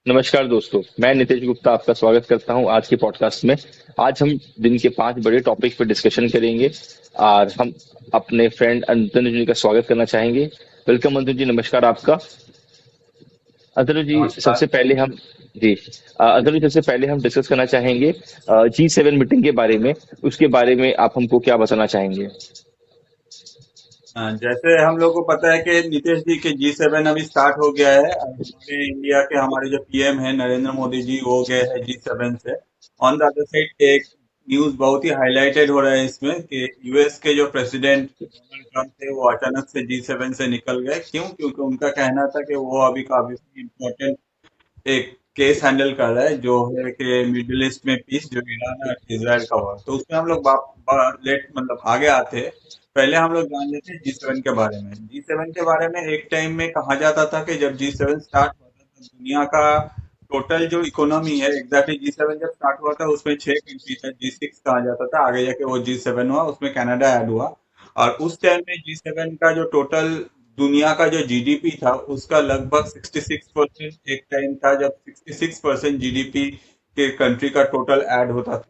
नमस्कार दोस्तों, मैं नितेश गुप्ता आपका स्वागत करता हूं आज के पॉडकास्ट में। आज हम दिन के 5 बड़े टॉपिक पर डिस्कशन करेंगे और हम अपने फ्रेंड अंतनु जी का स्वागत करना चाहेंगे। वेलकम अंतनु जी, नमस्कार आपका। अंतनु जी, नमस्कार। सबसे पहले हम जी अंतनु जी, सबसे पहले हम डिस्कस करना चाहेंगे G7 मीटिंग के बारे में। उसके बारे में आप हमको क्या बताना चाहेंगे? जैसे हम लोग को पता है कि नीतीश जी के G7 अभी स्टार्ट हो गया है और हमारे इंडिया के हमारे जो पीएम है नरेंद्र मोदी जी वो गए हैं G7 से। ऑन द अदर साइड एक न्यूज बहुत ही हाईलाइटेड हो रहा है इसमें कि यूएस के जो प्रेसिडेंट डोनाल्ड ट्रंप थे वो अचानक से G7 से निकल गए। क्यों? क्योंकि उनका कहना था कि वो अभी काफी इम्पोर्टेंट एक केस हैंडल कर रहा है जो है कि मिडिल ईस्ट में पीस, जो ईरान और इजराइल का हुआ। तो उसमें हम लोग लेट मतलब आगे आते हैं। पहले हम लोग जान लेते हैं G7 के बारे में। G7 के बारे में एक टाइम में कहा जाता था कि जब G7 स्टार्ट हुआ था तब दुनिया का टोटल जो इकोनॉमी है, एग्जैक्टली G7 जब स्टार्ट हुआ था उसमें 6 कंट्री था, G6 कहा जाता था। आगे जाके वो G7 हुआ, उसमें कनाडा ऐड हुआ। और उस टाइम में G7 का जो टोटल दुनिया का जो जीडीपी था उसका लगभग 66% एक टाइम था जब 66% जीडीपी के कंट्री का टोटल ऐड होता था।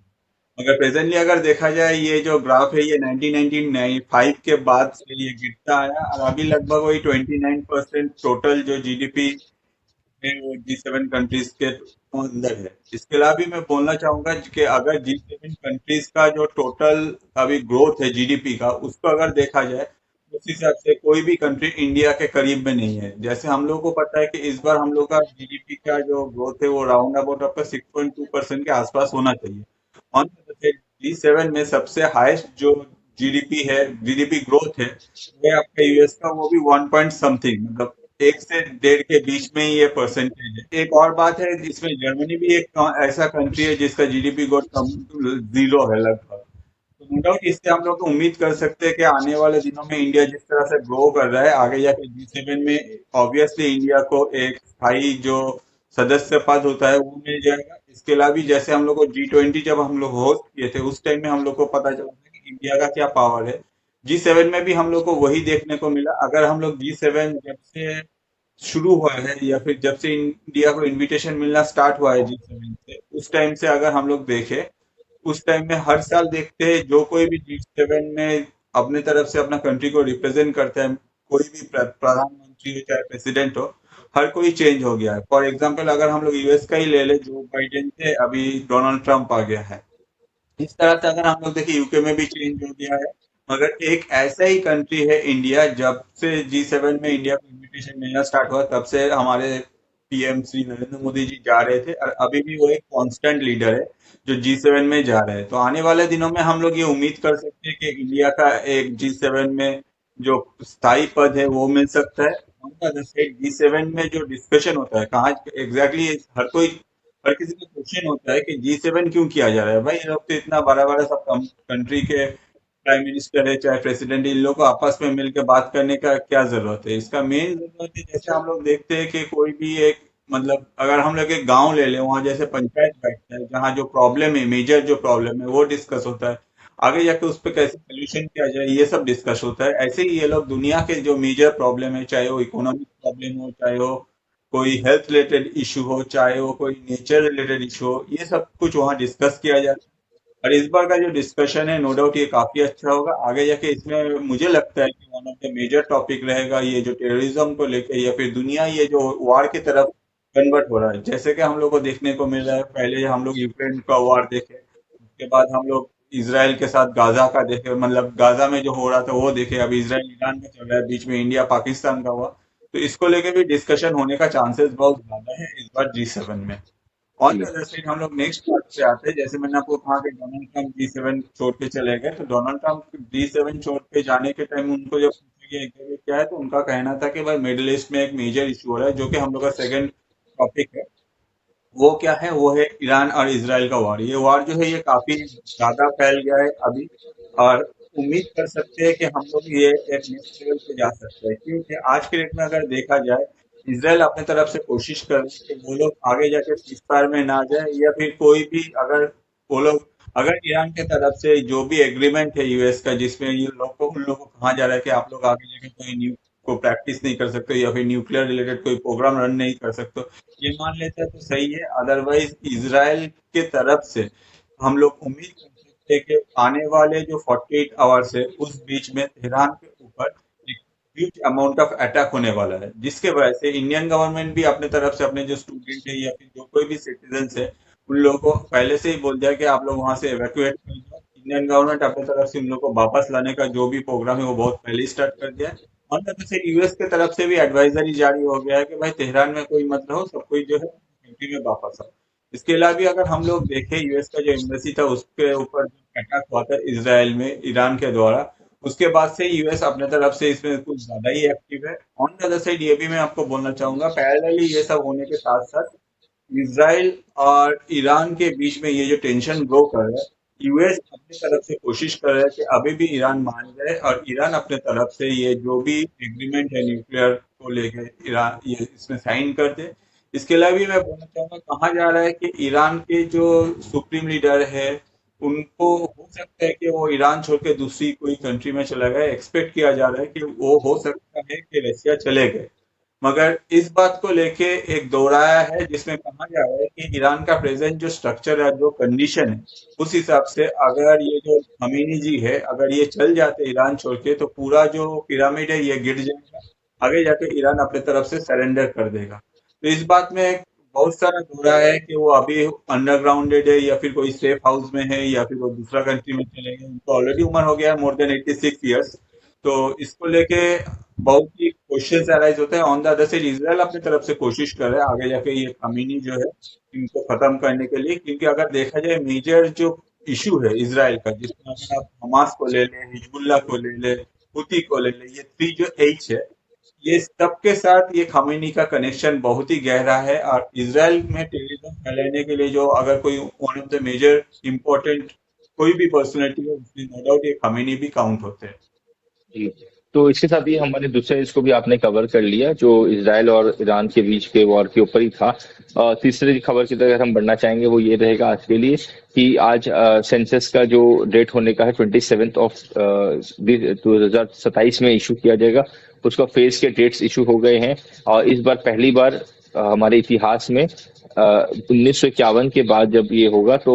मगर प्रेजेंटली अगर देखा जाए ये जो ग्राफ है ये 1995 के बाद से ये गिरता आया और अभी लगभग वही 29% टोटल जो जीडीपी है वो G7 कंट्रीज के अंदर है। इसके अलावा भी मैं बोलना चाहूंगा कि अगर G7 कंट्रीज का जो टोटल अभी ग्रोथ है जीडीपी का उसको अगर देखा जाए उस हिसाब से कोई भी कंट्री इंडिया के करीब में नहीं है। जैसे हम लोग को पता है कि इस बार हम लोग का जीडीपी का जो ग्रोथ है वो राउंड अबाउट आपका 6.2% के आसपास होना चाहिए। ऑन G7 में सबसे हाईएस्ट जो जीडीपी है, जीडीपी ग्रोथ है वो है आपका यूएस का, वो भी 1 पॉइंट समथिंग, मतलब 1 से 1.5 के बीच में ही ये परसेंटेज है। एक और बात है, जिसमें जर्मनी भी एक ऐसा कंट्री है जिसका जीडीपी ग्रोथ कम जीरो है लगभग। तो नो डाउट इससे हम लोग उम्मीद कर सकते हैं कि आने वाले दिनों में इंडिया जिस तरह से ग्रो कर रहा है आगे जाके G7 में ऑब्वियसली इंडिया को एक स्थायी जो सदस्य पद होता है वो मिल जाएगा। इसके अलावा भी जैसे हम लोग को G20 जब हम लोग होस्ट किए थे उस टाइम में हम लोग को पता चला था कि इंडिया का क्या पावर है। G7 में भी हम लोग को वही देखने को मिला। अगर हम लोग G7 जब से शुरू हुआ है या फिर जब से इंडिया को इनविटेशन मिलना स्टार्ट हुआ है G7 से, उस टाइम से अगर हम लोग देखें उस टाइम में हर साल देखते हैं जो कोई भी G7 में अपने तरफ से अपना कंट्री को रिप्रेजेंट करता है, कोई भी प्रधानमंत्री हो चाहे प्रेसिडेंट हो, हर कोई चेंज हो गया है। फॉर एग्जाम्पल अगर हम लोग यूएस का ही ले ले, जो बाइडेन थे अभी डोनाल्ड ट्रंप आ गया है। इस तरह से अगर हम लोग देखें यूके में भी चेंज हो गया है। मगर एक ऐसा ही कंट्री है इंडिया, जब से G7 में इंडिया को इन्विटेशन मिलना स्टार्ट हुआ तब से हमारे पीएम श्री नरेंद्र मोदी जी जा रहे थे और अभी भी वो एक कांस्टेंट लीडर है जो G7 में जा रहे हैं। तो आने वाले दिनों में हम लोग ये उम्मीद कर सकते हैं कि इंडिया का एक G7 में जो स्थायी पद है वो मिल सकता है। उनका G7 में जो डिस्कशन होता है कहाँ एग्जैक्टली हर किसी का क्वेश्चन होता है कि G7 क्यों किया जा रहा है। भाई ये लोग तो इतना बड़ा बड़ा सब कंट्री के प्राइम मिनिस्टर है चाहे प्रेसिडेंट है, इन लोगों को आपस में मिलकर बात करने का क्या जरूरत है? इसका मेन जरूरत है, जैसे हम लोग देखते हैं कि कोई भी एक मतलब अगर हम लोग एक गांव ले लें, वहां जैसे पंचायत बैठता है जहाँ जो प्रॉब्लम है, मेजर जो प्रॉब्लम है वो डिस्कस होता है। आगे जाके उस पर कैसे सोल्यूशन किया जाए ये सब डिस्कस होता है। ऐसे ही ये लोग दुनिया के जो मेजर प्रॉब्लम है, चाहे वो इकोनॉमिक प्रॉब्लम हो, चाहे वो कोई हेल्थ रिलेटेड इशू हो, चाहे वो कोई नेचर रिलेटेड इशू हो, ये सब कुछ वहाँ डिस्कस किया जाता है। और इस बार का जो डिस्कशन है नो डाउट ये काफी अच्छा होगा। आगे जाके इसमें मुझे लगता है कि one of the major topic रहेगा ये जो टेररिज्म को लेके या फिर दुनिया ये जो वार की तरफ कन्वर्ट हो रहा है। जैसे कि हम लोग को देखने को मिल रहा है, पहले हम लोग यूक्रेन का वार देखे, उसके बाद हम लोग इसराइल के साथ गाजा का देखे, मतलब गाजा में जो हो रहा था वो देखे, अभी इसराइल ईरान का चल रहा है, बीच में इंडिया पाकिस्तान का हुआ। तो इसको लेके भी डिस्कशन होने का चांसेस बहुत ज्यादा है इस बार G7 में। ऑन द जी अदर साइड हम लोग नेक्स्ट पार्ट पे आते हैं। जैसे मैंने आपको कहा कि डोनाल्ड ट्रंप G7 छोड़ के चले गए, तो डोनाल्ड ट्रंप G7 छोड़ के जाने के टाइम उनको जब पूछा गया कि क्या है, तो उनका कहना था कि भाई मिडिल ईस्ट में एक मेजर इशू हो रहा है जो कि हम लोग का सेकंड टॉपिक है। वो क्या है? वो है ईरान और इसराइल का वार। ये वार जो है ये काफी ज्यादा फैल गया है अभी, और उम्मीद कर सकते हैं कि हम लोग ये एक नेक्स्ट लेवल पे जा सकते हैं। क्योंकि आज के डेट में अगर देखा जाए, इसराइल अपने तरफ से कोशिश कर रहे हैं कि वो लोग आगे जाके सीज फायर में ना जाए, या फिर कोई भी अगर वो लोग अगर ईरान के तरफ से जो भी एग्रीमेंट है यूएस का जिसमें ये लोग को उन लोगों को कहा जा रहा है कि आप लोग आगे जाके को प्रैक्टिस नहीं कर सकते या फिर न्यूक्लियर रिलेटेड कोई प्रोग्राम रन नहीं कर सकते, ये मान लेते हैं तो सही है। अदरवाइज इसराइल के तरफ से हम लोग उम्मीद कर सकते हैं कि आने वाले जो 48 आवर्स है उस बीच में तेहरान के ऊपर एक ह्यूज अमाउंट ऑफ अटैक होने वाला है, जिसके वजह से इंडियन गवर्नमेंट भी अपने तरफ से अपने जो स्टूडेंट है या फिर जो कोई भी सिटीजन है उन लोगों को पहले से ही बोल दिया कि आप लोग वहां से एवैक्यूएट कर दो। इंडियन गवर्नमेंट अपने तरफ से उन लोगों को वापस लाने का जो भी प्रोग्राम है वो बहुत पहले ही स्टार्ट कर दिया है। और तरफ से यूएस के तरफ से भी एडवाइजरी जारी हो गया है कि भाई तेहरान में कोई मत रहो, सब कोई जो है कंट्री में वापस आओ। इसके अलावा भी अगर हम लोग देखें, यूएस का जो एम्बेसी था उसके ऊपर जो अटैक हुआ था इसराइल में ईरान के द्वारा, उसके बाद से यूएस अपने तरफ से इसमें कुछ ज्यादा ही एक्टिव है। ऑन द अदर साइड ये भी मैं आपको बोलना चाहूंगा, पैरेलली ये सब होने के साथ साथ इसराइल और ईरान के बीच में ये जो टेंशन ग्रो कर रहा है, यूएस अपनी तरफ से कोशिश कर रहा है कि अभी भी ईरान मान जाए और ईरान अपने तरफ से ये जो भी एग्रीमेंट है न्यूक्लियर को लेके ईरान ये इसमें साइन कर दे। इसके अलावा भी मैं बोलना चाहूंगा, कहा जा रहा है कि ईरान के जो सुप्रीम लीडर है उनको हो सकता है कि वो ईरान छोड़ के दूसरी कोई कंट्री में चला गया। एक्सपेक्ट किया जा रहा है कि वो हो सकता है कि रशिया चले गए। मगर इस बात को लेके एक दोहराया है जिसमें कहा जा रहा है कि ईरान का प्रेजेंट जो स्ट्रक्चर है, जो कंडीशन है, उस हिसाब से अगर ये जो खमीनी जी है अगर ये चल जाते ईरान छोड़ के तो पूरा जो पिरामिड है ये गिर जाएगा। आगे जाके ईरान अपने तरफ से सरेंडर कर देगा। तो इस बात में बहुत सारा दोहरा है कि वो अभी अंडरग्राउंडेड है या फिर कोई सेफ हाउस में है या फिर वो दूसरा कंट्री में चले गए। उनको ऑलरेडी उम्र हो गया है, मोर देन 86 ईयर्स। तो इसको लेके बहुत ही क्वेश्चन अराइज होते हैं। On the other side Israel अपनी तरफ से कोशिश कर रहा है आगे जाके ये कमीनी जो है इनको खत्म करने के लिए, क्योंकि अगर देखा जाए मेजर जो इशू है इसराइल का, जिसमें अगर आप हमास को ले लें, हिजबुल्ला को ले लें, हुती को ले लें, ये थ्री जो एच है, ये सबके साथ ये खमीनी का कनेक्शन बहुत ही गहरा है। और इसराइल में टेररिज्म फैलाने के लिए जो अगर कोई one of the major important कोई भी पर्सनैलिटी है उसमें नो डाउट ये खमीनी भी काउंट होते हैं। जी। तो इसके साथ ही हमारे दूसरे इसको भी आपने कवर कर लिया जो इसराइल और ईरान के बीच के वॉर के ऊपर ही था। तीसरी खबर की तरफ हम बढ़ना चाहेंगे, वो ये रहेगा आज के लिए कि आज सेंसस का जो डेट होने का है 27 ऑफ 2027 में इशू किया जाएगा। उसका फेज के डेट्स इशू हो गए हैं और इस बार पहली बार हमारे इतिहास में 1951 के बाद जब ये होगा तो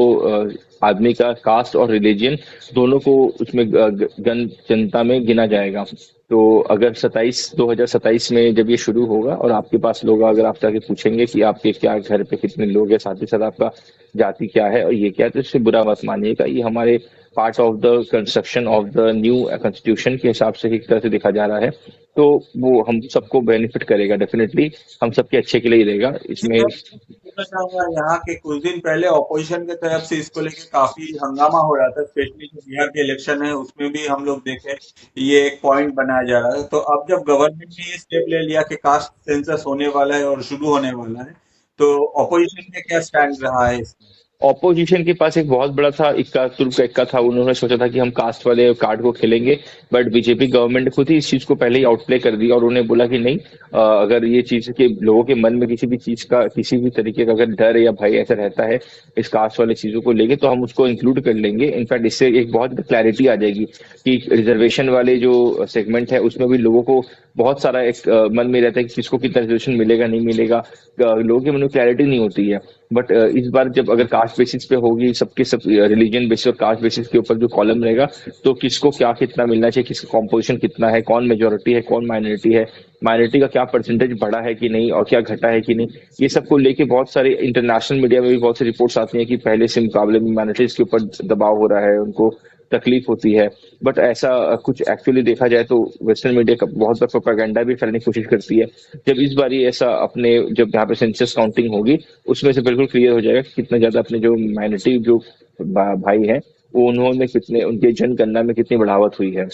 आदमी का कास्ट और रिलीजन दोनों को उसमें गण जनता में गिना जाएगा। तो अगर 2027 में जब ये शुरू होगा और आपके पास लोग अगर आप जाके पूछेंगे कि आपके क्या घर पे कितने लोग हैं, साथ ही साथ आपका जाति क्या है और ये क्या है, तो इससे बुरा मत मानिएगा। ये हमारे part of the construction of the new constitution के हिसाब से एक तरह से देखा जा रहा है। तो वो हम सबको बेनिफिट करेगा, डेफिनेटली हम सबके अच्छे के लिए ही रहेगा इसमें। बोलना चाहूंगा, यहाँ के कुछ दिन पहले ऑपोजिशन की तरफ से इसको लेके काफी हंगामा हो रहा था, स्पेशली जो बिहार के इलेक्शन है उसमें भी हम लोग देखे ये एक पॉइंट बनाया जा रहा है। तो अब जब गवर्नमेंट ने ये स्टेप ले लिया कि कास्ट सेंसस होने वाला है और शुरू होने वाला है, तो ऑपोजिशन का क्या स्टैंड रहा है इसमें? ऑपोजिशन के पास एक बहुत बड़ा था इक्का तुर्क का इक्का था। उन्होंने सोचा था कि हम कास्ट वाले कार्ड को खेलेंगे, बट बीजेपी गवर्नमेंट खुद ही इस चीज को पहले ही आउटप्ले कर दिया और उन्हें बोला कि नहीं, अगर ये चीज के लोगों के मन में किसी भी चीज का किसी भी तरीके का अगर डर या भय ऐसा रहता है इस कास्ट वाले चीजों को लेके तो हम उसको इंक्लूड कर लेंगे। इनफैक्ट इससे एक बहुत क्लैरिटी आ जाएगी कि रिजर्वेशन वाले जो सेगमेंट है उसमें भी लोगों को बहुत सारा एक मन में रहता है कि किसको कितना रिजर्वेशन मिलेगा नहीं मिलेगा। लोगों के मन में क्लैरिटी नहीं होती है। बट इस बार जब अगर कास्ट बेसिस पे होगी सबके सब रिलीजन बेसिस और कास्ट बेसिस के ऊपर जो कॉलम रहेगा तो किसको क्या कितना मिलना चाहिए, किसका कॉम्पोजिशन कितना है, कौन मेजोरिटी है कौन माइनॉरिटी है, माइनॉरिटी का क्या परसेंटेज बढ़ा है कि नहीं और क्या घटा है कि नहीं, ये सबको लेके बहुत सारे इंटरनेशनल मीडिया में भी बहुत सी रिपोर्ट्स आती हैं कि पहले से मुकाबले में माइनॉरिटीज के ऊपर दबाव हो रहा है, उनको तकलीफ होती है। बट ऐसा कुछ एक्चुअली देखा जाए तो वेस्टर्न मीडिया का बहुत बार प्रोपेगेंडा भी फैलाने की कोशिश करती है। जब इस बार ये ऐसा अपने जब यहाँ पे सेंसस काउंटिंग होगी उसमें से बिल्कुल क्लियर हो जाएगा कि कितना ज्यादा अपने जो माइनॉरिटी जो भाई हैं वो उन्होंने कितने उनके जनगणना में कितनी बढ़ावत हुई है।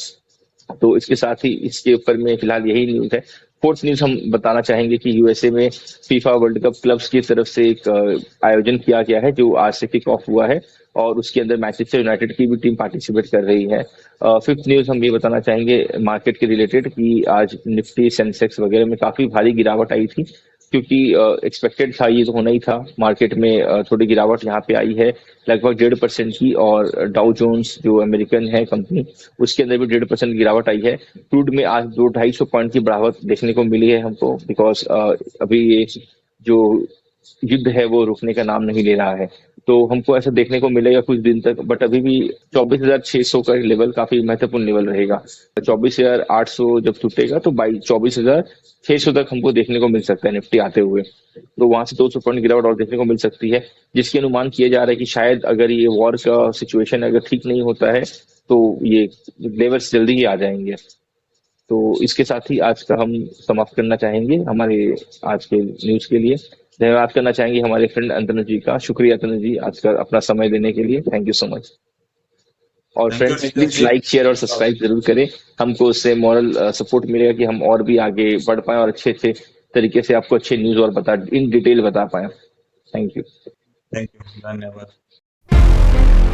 तो इसके साथ ही इसके ऊपर में फिलहाल यही न्यूज है। फोर्थ न्यूज हम बताना चाहेंगे कि यूएसए में फीफा वर्ल्ड कप क्लब्स की तरफ से एक आयोजन किया गया है जो आज से किक ऑफ हुआ है और उसके अंदर मैनचेस्टर यूनाइटेड की भी टीम पार्टिसिपेट कर रही है। फिफ्थ न्यूज हम ये बताना चाहेंगे मार्केट के रिलेटेड कि आज निफ्टी सेंसेक्स वगैरह में काफी भारी गिरावट आई थी। क्योंकि एक्सपेक्टेड था, ये तो होना ही था। मार्केट में थोड़ी गिरावट यहाँ पे आई है लगभग 1.5% की, और डाउ जोन्स जो अमेरिकन है कंपनी, उसके अंदर भी 1.5% गिरावट आई है। क्रूड में आज 200-250 पॉइंट की बढ़ावट देखने को मिली है हमको, बिकॉज अभी ये जो युद्ध है वो रुकने का नाम नहीं ले रहा है। तो हमको ऐसा देखने को मिलेगा कुछ दिन तक, बट अभी भी 24,600 का लेवल काफी महत्वपूर्ण लेवल रहेगा। 24,800 जब टूटेगा तो 24,600 तक हमको देखने को मिल सकता है निफ्टी आते हुए। तो वहां से 200 पॉइंट गिरावट और देखने को मिल सकती है, जिसके अनुमान किया जा रहा है कि शायद अगर ये वॉर का सिचुएशन अगर ठीक नहीं होता है तो ये लेवल्स जल्दी ही आ जाएंगे। तो इसके साथ ही आज का हम समाप्त करना चाहेंगे हमारे आज के न्यूज के लिए। धन्यवाद करना चाहेंगे हमारे फ्रेंड अंतनु जी का। शुक्रिया अंतनु जी आज का अपना समय देने के लिए, थैंक यू सो मच। और thank you friends Nitesh please जी। लाइक शेयर और सब्सक्राइब जरूर करें, हमको उससे मॉरल सपोर्ट मिलेगा कि हम और भी आगे बढ़ पाए और अच्छे अच्छे तरीके से आपको अच्छे न्यूज और इन डिटेल बता पाए। Thank you. थैंक यू, धन्यवाद।